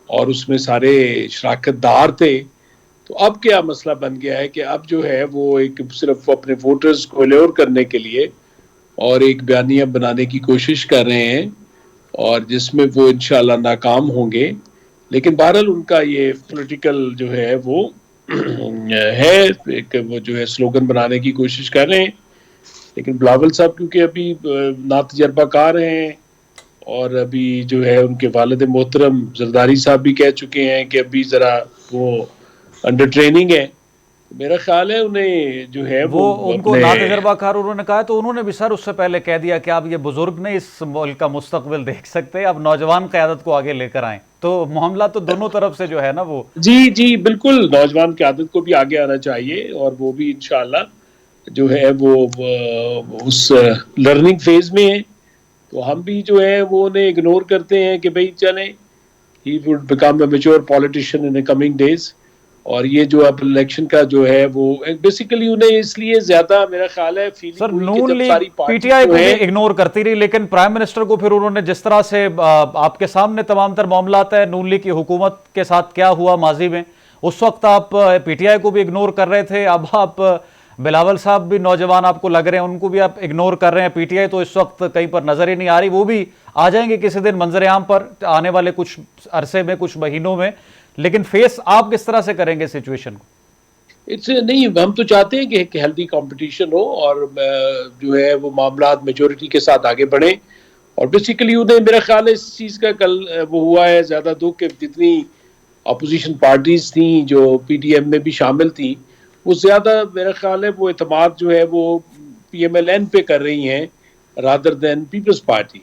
और उसमें सारे शराकतदार थे। तो अब क्या मसला बन गया है कि अब जो है वो एक सिर्फ अपने वोटर्स को एल्योर करने के लिए और एक बयानिया बनाने की कोशिश कर रहे हैं और जिसमें वो इंशाल्लाह नाकाम होंगे। लेकिन बहरहाल उनका ये पॉलिटिकल जो है वो है, एक वो जो है स्लोगन बनाने की कोशिश कर रहे हैं। लेकिन बिलावल साहब क्योंकि अभी नातजर्बाकार हैं और अभी जो है उनके वालिद मोहतरम जरदारी साहब भी कह चुके हैं कि अभी ज़रा वो अंडर ट्रेनिंग है। मेरा ख्याल है उन्हें जो है वो उनको नातजर्बाकार उन्होंने कहा, तो उन्होंने भी सर उससे पहले कह दिया कि आप ये बुजुर्ग नहीं इस मुल्क का मुस्तकबिल देख सकते, अब नौजवान क़यादत को आगे लेकर आए। तो मामला तो दोनों तरफ से जो है ना वो जी बिल्कुल, नौजवान क़यादत को भी आगे आना चाहिए और वो भी इंशाअल्लाह जो है वो उस लर्निंग फेज में है। तो हम भी जो है वो उन्हें इग्नोर करते हैं कि भाई चलें, he would become a mature politician in the coming days. और ये जो अब इलेक्शन का जो है वो बेसिकली उन्हें इसलिए ज्यादा मेरा ख्याल है सर नून लीग PTI को भी इग्नोर करती रही, लेकिन प्राइम मिनिस्टर को फिर उन्होंने जिस तरह से आपके सामने तमाम तर मामलात है नून लीग की हुकूमत के साथ क्या हुआ माजी में, उस वक्त आप PTI को भी इग्नोर कर रहे थे। अब आप बिलावल साहब भी नौजवान आपको लग रहे हैं, उनको भी आप इग्नोर कर रहे हैं। PTI तो इस वक्त कहीं पर नजर ही नहीं आ रही, वो भी आ जाएंगे किसी दिन मंजर आम पर आने वाले कुछ अरसे में, कुछ महीनों में। लेकिन फेस आप किस तरह से करेंगे सिचुएशन को? इट्स नहीं, हम तो चाहते हैं कि हेल्दी कंपटीशन हो और जो है वो मामलात मेजोरिटी के साथ आगे बढ़े। और बेसिकली उन्हें मेरा ख्याल है इस चीज़ का कल वो हुआ है ज़्यादा दुख कि जितनी अपोजिशन पार्टीज थी जो PDM में भी शामिल थी, वो ज़्यादा मेरा ख्याल है वो एतमाद जो है वो PMLN पे कर रही हैं रादर दैन पीपल्स पार्टी।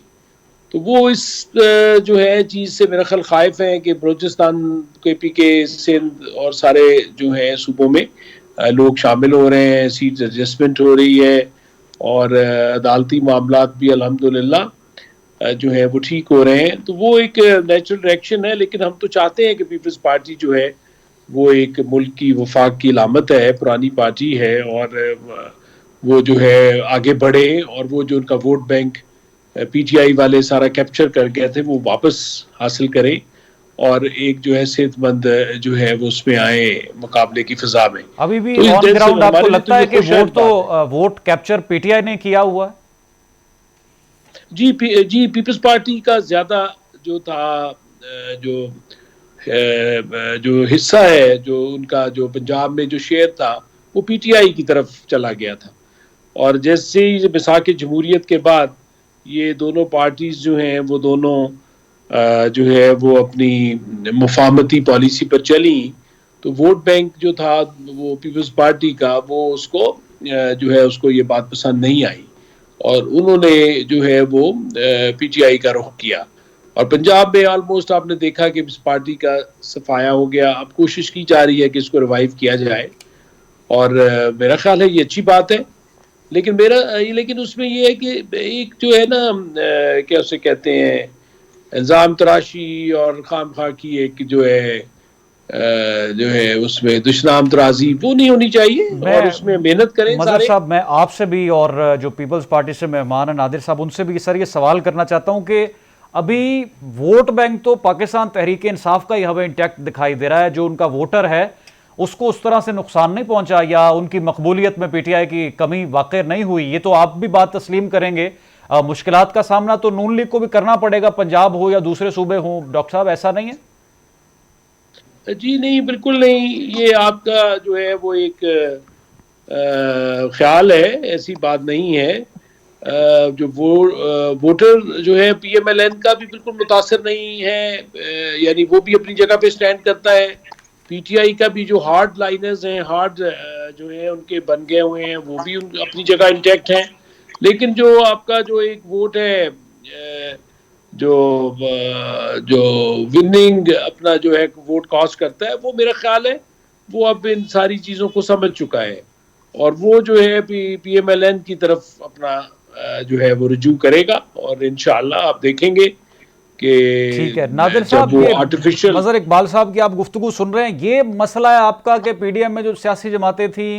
तो वो इस जो है चीज़ से मेरा ख्याल खाइफ है कि बलूचिस्तान KP के सिंध और सारे जो है सूबों में लोग शामिल हो रहे हैं, सीट एडजस्टमेंट हो रही है और अदालती मामलात भी अल्हम्दुलिल्लाह जो है वो ठीक हो रहे हैं। तो वो एक नेचुरल रिएक्शन है। लेकिन हम तो चाहते हैं कि पीपल्स पार्टी जो है वो एक मुल्क की वफाक की अलामत है, पुरानी पार्टी है और वो जो है आगे बढ़े और वो जो उनका वोट बैंक PTI वाले सारा कैप्चर कर गए थे वो वापस हासिल करें और एक जो है सेहतमंद जो है वो उसमें आए मुकाबले की फिजा में। अभी भी ऑन ग्राउंड आपको लगता है कि वोट कैप्चर PTI ने किया हुआ है? जी पीपल्स पार्टी का ज्यादा जो था जो हिस्सा है, जो उनका जो पंजाब में जो शेयर था वो PTI की तरफ चला गया था। और जैसे ही बैसाख जमहूरियत के बाद ये दोनों पार्टीज जो हैं वो दोनों जो है वो अपनी मुफाहमती पॉलिसी पर चली, तो वोट बैंक जो था वो पीपल्स पार्टी का वो उसको जो है उसको ये बात पसंद नहीं आई और उन्होंने जो है वो PTI का रुख किया। और पंजाब में ऑलमोस्ट आपने देखा कि इस पार्टी का सफाया हो गया। अब कोशिश की जा रही है कि इसको रिवाइव किया जाए और मेरा ख्याल है ये अच्छी बात है। लेकिन उसमें ये है कि एक जो है ना क्या उसे कहते हैं इल्ज़ाम तराशी और खामखा की एक जो है जो है उसमें दुश्मनाम तराजी वो नहीं होनी चाहिए और उसमें मेहनत करें मजहर सारे। साहब, मैं आपसे भी और जो पीपल्स पार्टी से मेहमान है नादिर साहब, उनसे भी सर ये सवाल करना चाहता हूं कि अभी वोट बैंक तो पाकिस्तान तहरीक इंसाफ का ही हमें इंटैक्ट दिखाई दे रहा है। जो उनका वोटर है उसको उस तरह से नुकसान नहीं पहुंचा या उनकी मकबूलियत में पीटीआई की कमी वाक़ई नहीं हुई, ये तो आप भी बात तस्लीम करेंगे। मुश्किलात का सामना तो नून लीग को भी करना पड़ेगा, पंजाब हो या दूसरे सूबे हो। डॉक्टर साहब, ऐसा नहीं है? जी नहीं, बिल्कुल नहीं। ये आपका जो है वो एक ख्याल है, ऐसी बात नहीं है। जो वोटर जो है पीएमएलएन का भी बिल्कुल मुतासर नहीं है, यानी वो भी अपनी जगह पे स्टैंड करता है। पीटीआई का भी जो हार्ड लाइनर्स हैं, हार्ड जो है उनके बन गए हुए हैं, वो भी अपनी जगह इंटैक्ट हैं। लेकिन जो आपका जो एक वोट है जो जो विनिंग अपना जो है वोट कास्ट करता है, वो मेरा ख्याल है वो अब इन सारी चीज़ों को समझ चुका है और वो जो है पीएमएलएन की तरफ अपना जो है वो रुजू करेगा और इंशाअल्लाह आप देखेंगे कि ठीक है नादिर साहब, ये आर्टिफिशियल मजहर इकबाल साहब की आप गुफ्तगू सुन रहे हैं, ये मसला है आपका कि पीडीएम में जो सियासी जमातें थी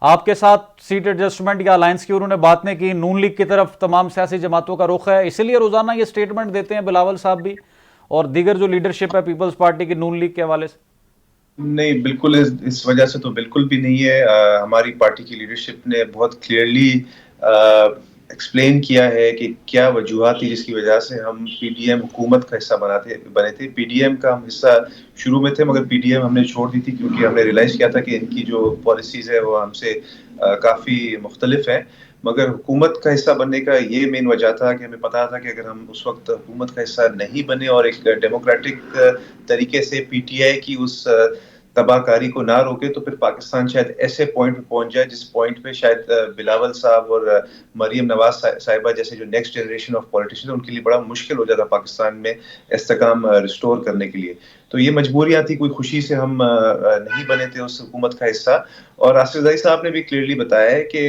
आपके साथ सीट एडजस्टमेंट या अलायंस की उन्होंने बात नहीं की, नून लीग की तरफ तमाम सियासी जमातों का रुख है, इसीलिए रोजाना ये स्टेटमेंट देते हैं बिलावल साहब भी और दीगर जो लीडरशिप है पीपल्स पार्टी की नून लीग के हवाले से? नहीं, बिल्कुल इस वजह से तो बिल्कुल भी नहीं है। हमारी पार्टी की लीडरशिप ने बहुत क्लियरली एक्सप्लेन किया है कि क्या वजूहत थी जिसकी वजह से हम पीडीएम हुकूमत का हिस्सा बने थे। पीडीएम का हम हिस्सा शुरू में थे, मगर पीडीएम हमने छोड़ दी थी क्योंकि हमने रियलाइज किया था कि इनकी जो पॉलिसीज है वो हमसे काफ़ी मुख्तलिफ है। मगर हुकूमत का हिस्सा बनने का ये मेन वजह था कि हमें पता था कि अगर हम उस वक्त हुकूमत का हिस्सा नहीं बने और एक डेमोक्रेटिक तरीके से पीटीआई की उस तबाहकारी को ना रोके तो फिर पाकिस्तान शायद ऐसे पॉइंट पे पहुंच जाए जिस पॉइंट पे शायद बिलावल साहब और मरियम नवाज साहिबा जैसे जो नेक्स्ट जनरेशन ऑफ पॉलिटिशियन उनके लिए बड़ा मुश्किल हो जाता पाकिस्तान में इस्तेकाम रिस्टोर करने के लिए। तो ये मजबूरियां थी, कोई खुशी से हम नहीं बने थे उस हुकूमत का हिस्सा। और आसिफ ज़ई साहब ने भी क्लियरली बताया है कि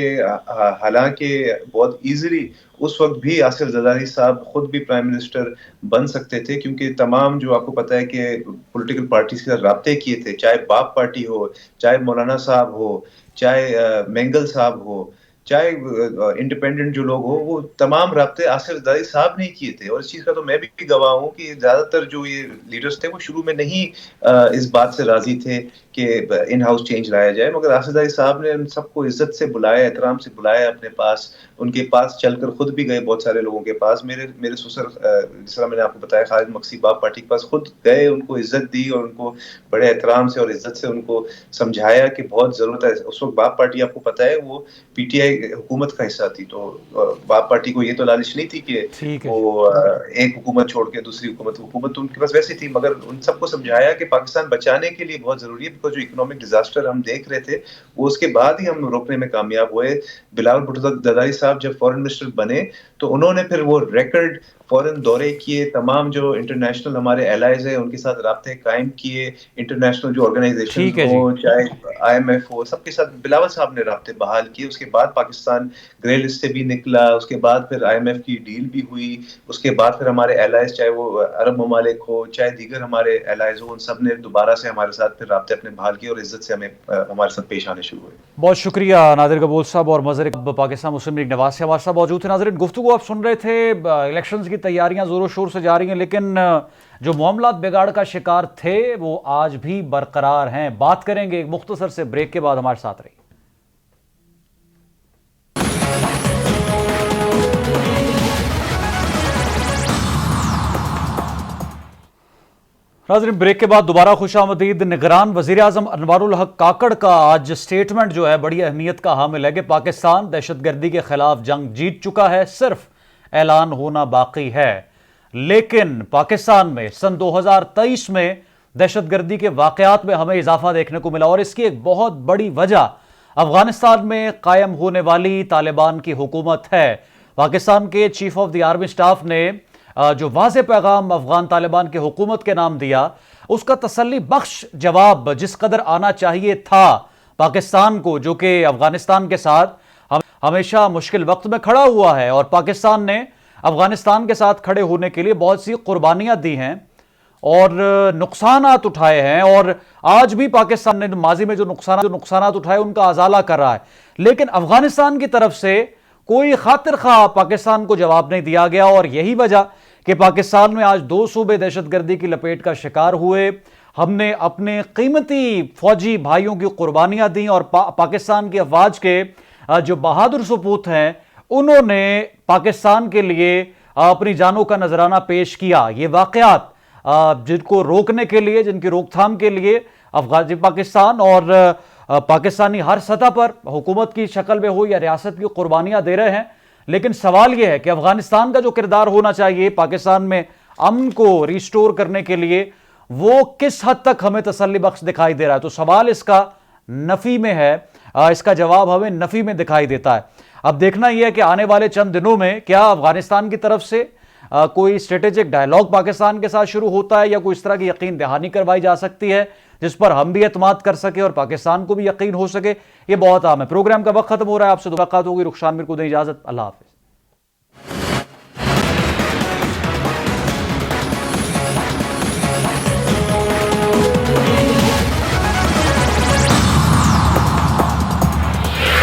हालांकि बहुत ईजिली उस वक्त भी आसिफ ज़रदारी साहब खुद भी प्राइम मिनिस्टर बन सकते थे क्योंकि तमाम जो आपको पता है कि पॉलिटिकल पार्टीज के साथ राब्ते किए थे, चाहे बाप पार्टी हो, चाहे मौलाना साहब हो, चाहे मेंगल साहब हो, चाहे इंडिपेंडेंट जो लोग हो, वो तमाम राब्ते आसिफ ज़रदारी साहब ने किए थे। और इस चीज़ का तो मैं भी गवाह हूँ कि ज़्यादातर जो ये लीडर्स थे वो शुरू में नहीं इस बात से राजी थे कि इन हाउस चेंज लाया जाए, मगर आसिफ ज़रदारी साहब ने उन सबको इज्जत से बुलाया, एहतराम से बुलाया अपने पास, उनके पास चलकर खुद भी गए बहुत सारे लोगों के पास। मेरे ससुर जिस तरह मैंने आपको बताया खालिद मक्सी बाप पार्टी के पास खुद गए, उनको इज्जत दी और उनको बड़े एहतराम से और इज्जत से उनको समझाया कि बहुत ज़रूरत है। उस वक्त बाप पार्टी आपको पता है वो पीटीआई हुकूमत का हिस्सा थी, तो बाप पार्टी को ये तो लालच नहीं थी कि वो एक हुकूमत छोड़ के दूसरी हुकूमत तो उनके पास वैसे थी, मगर उन सबको समझाया कि पाकिस्तान बचाने के लिए बहुत जरूरी है, बिकॉज जो इकोनॉमिक डिजास्टर हम देख रहे थे वो उसके बाद ही हम रोकने में कामयाब हुए। बिलावल भुट्टो जरदारी साहब जब फॉरेन मिनिस्टर बने तो उन्होंने फिर वो रिकॉर्ड फॉरेन दौरे किए, तमाम जो इंटरनेशनल हमारे एलाइज है उनके साथ राब्ते कायम किए, इंटरनेशनल जो ऑर्गेनाइजेशन हो चाहे IMF हो, सबके साथ बिलावल साहब ने राब्ते बहाल किए। उसके बाद पाकिस्तान ग्रे लिस्ट से भी निकला, उसके बाद फिर IMF की डील भी हुई, उसके बाद फिर हमारे एलाइज चाहे वो अरब ममालिक हो चाहे दीगर हमारे एलाइज हो, उन सब ने दोबारा से हमारे साथ फिर राब्ते अपने बहाल किए और इज्जत से हमें हमारे साथ पेश आने शुरू हुए। बहुत शुक्रिया नादिर कबूल साहब और मजहर पाकिस्तान मुस्लिम लीग नवाज से हमारे साथ मौजूद थे। नाज़रीन, गुफ्तगू आप सुन रहे थे, इलेक्शंस की तैयारियां जोरों शोर से जा रही हैं, लेकिन जो मामलात बिगाड़ का शिकार थे वो आज भी बरकरार हैं। बात करेंगे एक मुख्तसर से ब्रेक के बाद, हमारे साथ रहिए। नाज़रीन, ब्रेक के बाद दोबारा खुशामदीद। निगरान वज़ीर आज़म अनवारुल हक काकड़ का आज स्टेटमेंट जो है बड़ी अहमियत का हामिल है कि पाकिस्तान दहशतगर्दी के खिलाफ जंग जीत चुका है, सिर्फ ऐलान होना बाकी है। लेकिन पाकिस्तान में सन 2023 में दहशतगर्दी के वाकयात में हमें इजाफा देखने को मिला और इसकी एक बहुत बड़ी वजह अफगानिस्तान में कायम होने वाली तालिबान की हुकूमत है। पाकिस्तान के chief of the army staff ने जो वाज़े पैगाम अफगान तालिबान की हुकूमत के नाम दिया, उसका तसल्ली बख्श जवाब जिस कदर आना चाहिए था पाकिस्तान को, जो कि अफगानिस्तान के साथ हमेशा मुश्किल वक्त में खड़ा हुआ है और पाकिस्तान ने अफगानिस्तान के साथ खड़े होने के लिए बहुत सी कुर्बानियां दी हैं और नुकसानात उठाए हैं, और आज भी पाकिस्तान ने माजी में जो नुकसानात उठाए उनका अजाला कर रहा है। लेकिन अफगानिस्तान की तरफ से कोई खातिर खा पाकिस्तान को जवाब नहीं दिया गया, और यही वजह कि पाकिस्तान में आज 2 सूबे दहशतगर्दी की लपेट का शिकार हुए। हमने अपने कीमती फौजी भाइयों की कुर्बानियां दी, और पाकिस्तान की अफवाज के जो बहादुर सपूत हैं उन्होंने पाकिस्तान के लिए अपनी जानों का नजराना पेश किया। ये वाकयात जिनको रोकने के लिए, जिनकी रोकथाम के लिए पाकिस्तान और पाकिस्तानी हर सतह पर हुकूमत की शक्ल में हो या रियासत की कुर्बानियां दे रहे हैं। लेकिन सवाल यह है कि अफगानिस्तान का जो किरदार होना चाहिए पाकिस्तान में अमन को रिस्टोर करने के लिए, वो किस हद तक हमें तसल्ली बख्श दिखाई दे रहा है। तो सवाल इसका नफी में है, इसका जवाब हमें नफी में दिखाई देता है। अब देखना यह है कि आने वाले चंद दिनों में क्या अफगानिस्तान की तरफ से कोई स्ट्रेटेजिक डायलॉग पाकिस्तान के साथ शुरू होता है, या कोई इस तरह की यकीन दहानी करवाई जा सकती है जिस पर हम भी एतमाद कर सके और पाकिस्तान को भी यकीन हो सके। ये बहुत अहम है। प्रोग्राम का वक्त खत्म हो रहा है, आपसे मुलाकात होगी। रुखसान मीर को दें इजाजत। अल्लाह हाफिज।